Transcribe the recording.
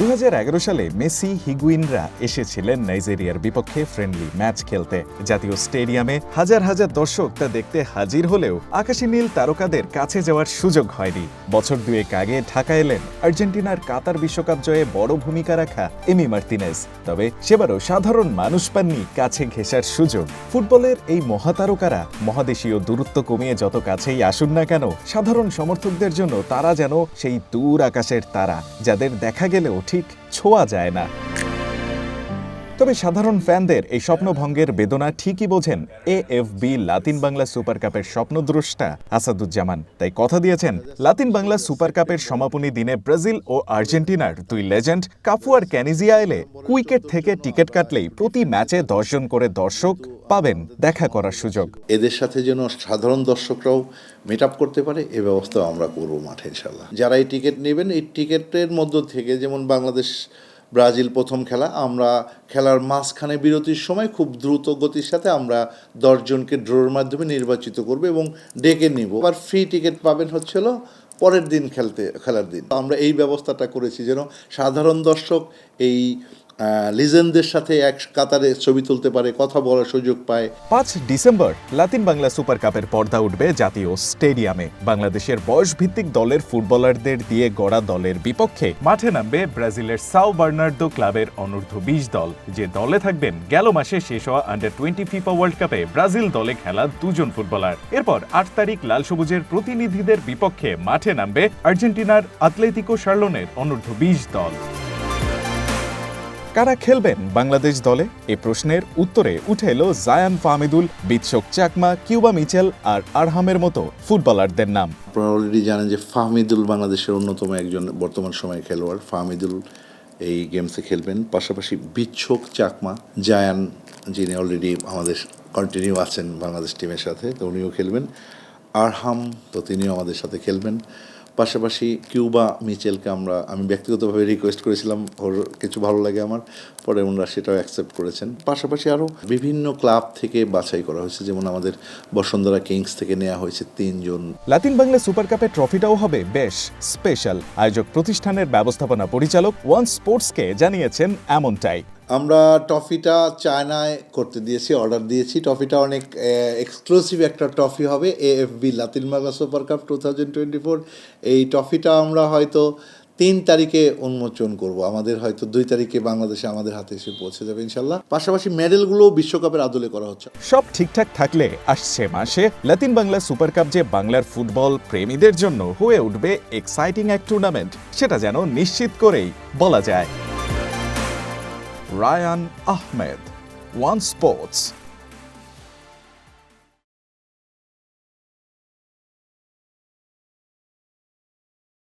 2011 সালে মেসি হিগুইনরা এসেছিলেন নাইজেরিয়ার বিপক্ষে ফ্রেন্ডলি ম্যাচ খেলতে। জাতীয় স্টেডিয়ামে হাজার হাজার দর্শক তা দেখতে হাজির হলেও আকাশী নীল তারকাদের কাছে যাওয়ার সুযোগ হয়নি। বছর দুয়েক আগে ঢাকা এলেন আর্জেন্টিনার কাতার বিশ্বকাপ জয়ে বড় ভূমিকা রাখা এমি মার্তিনেজ। তবে সেবারও সাধারণ মানুষ পাননি কাছে ঘেঁষার সুযোগ। ফুটবলের এই মহাতারকারা মহাদেশীয় দূরত্ব কমিয়ে যত কাছেই আসুন না কেন, সাধারণ সমর্থকদের জন্য তারা যেন সেই দূর আকাশের তারা, যাদের দেখা গেলেও ঠিক ছোঁয়া যায় না। তবে সাধারণ ফ্যানদের এই স্বপ্নভঙ্গের বেদনা ঠিকই বোঝেন এএফবি লাতিন বাংলা সুপার কাপের স্বপ্নদ্রষ্টা আসাদুজ্জামান। তাই কথা দিয়েছেন লাতিন বাংলা সুপার কাপের সমাপনী দিনে ব্রাজিল ও আর্জেন্টিনার দুই লেজেন্ড কাফু আর ক্যানিজিয়া এলে কুইকেট থেকে টিকিট কাটলেই প্রতি ম্যাচে 10 জন করে দর্শক পাবেন দেখা করার সুযোগ। এদের সাথে যেন সাধারণ দর্শকরাও মিট আপ করতে পারে এ ব্যবস্থা আমরা করব মাঠে ইনশাল্লাহ। যারা এই টিকিট নেবেন, এই টিকিটের মধ্য থেকে যেমন বাংলাদেশ ব্রাজিল প্রথম খেলা, আমরা খেলার মাঝখানে বিরতির সময় খুব দ্রুত গতির সাথে আমরা 10 জনকে ড্রোর মাধ্যমে নির্বাচিত করব এবং ডেকে নিব। আর ফ্রি টিকিট পাবেন হচ্ছিল পরের দিন খেলার দিন। আমরা এই ব্যবস্থাটা করেছি যেন সাধারণ দর্শক এই লিজেন্ডদের সাথে এক কাতারে ছবি তুলতে পারে, কথা বলার সুযোগ পায়। 5 ডিসেম্বর লাতিন বাংলা সুপার কাপের পর্দা উঠবে জাতীয় স্টেডিয়ামে। বাংলাদেশের বয়সভিত্তিক দলের ফুটবলারদের দিয়ে গড়া দলের বিপক্ষে মাঠে নামবে ব্রাজিলের সাও বার্নার্দো ক্লাবের অনূর্ধ্ব 20 দল, যে দলে থাকবেন গেল মাসে শেষ হওয়া আন্ডার-20 ফিফা ওয়ার্ল্ড কাপে ব্রাজিল দলে খেলা 2 জন ফুটবলার। এরপর 8 তারিখ লাল সবুজের প্রতিনিধিদের বিপক্ষে মাঠে নামবে আর্জেন্টিনার আতলেতিকো শার্লোনের অনূর্ধ্ব 20 দল। কারা খেলবেন বাংলাদেশ দলে? এ প্রশ্নের উত্তরে উঠে এলো জায়ান ফাহমিদুল, বিৎসক চাকমা, কিউবা মিচেল আর আরহামের মতো ফুটবলারদের নাম। আপনারা অলরেডি জানেন যে ফাহমিদুল বাংলাদেশের অন্যতম একজন বর্তমান সময়ে খেলোয়াড়। ফাহমিদুল এই গেমসে খেলবেন। পাশাপাশি বিৎসক চাকমা, জায়ান যিনি অলরেডি আমাদের কন্টিনিউ আছেন বাংলাদেশ টিমের সাথে, তো উনিও খেলবেন। আরহাম তো তিনিও আমাদের সাথে খেলবেন। পাশাপাশি কিউবা মিচেলকে আমি ব্যক্তিগতভাবে রিকোয়েস্ট করেছিলাম, ওর কিছু ভালো লাগে আমার, পরে ওনারা সেটাও অ্যাকসেপ্ট করেছেন। পাশাপাশি আরও বিভিন্ন ক্লাব থেকে বাছাই করা হয়েছে, যেমন আমাদের বসুন্ধরা কিংস থেকে নেওয়া হয়েছে 3 জন। লাতিন বাংলা সুপার কাপের ট্রফিটাও হবে বেশ স্পেশাল। আয়োজক প্রতিষ্ঠানের ব্যবস্থাপনা পরিচালক ওয়ান স্পোর্টসকে জানিয়েছেন এমনটাই। আমরা ট্রফিটা চায়নায় করতে দিয়েছি, অর্ডার দিয়েছি। ট্রফিটা অনেক এক্সক্লুসিভ একটা ট্রফি হবে, AFB Latin Bangla super cup 2024। এই ট্রফিটা আমরা হয়তো 3 তারিখে উন্মোচন করব। আমাদের হয়তো 2 তারিখে বাংলাদেশে আমাদের হাতে এসে পৌঁছে যাবে ইনশাল্লাহ। পাশাপাশি মেডেলগুলো বিশ্বকাপের আদলে করা হচ্ছে। সব ঠিকঠাক থাকলে আসছে মাসে লাতিন বাংলা সুপার কাপ যে বাংলার ফুটবল প্রেমীদের জন্য হয়ে উঠবে এক্সাইটিং এক টুর্নামেন্ট, সেটা যেন নিশ্চিত করেই বলা যায়। Rayan Ahmed, one sports.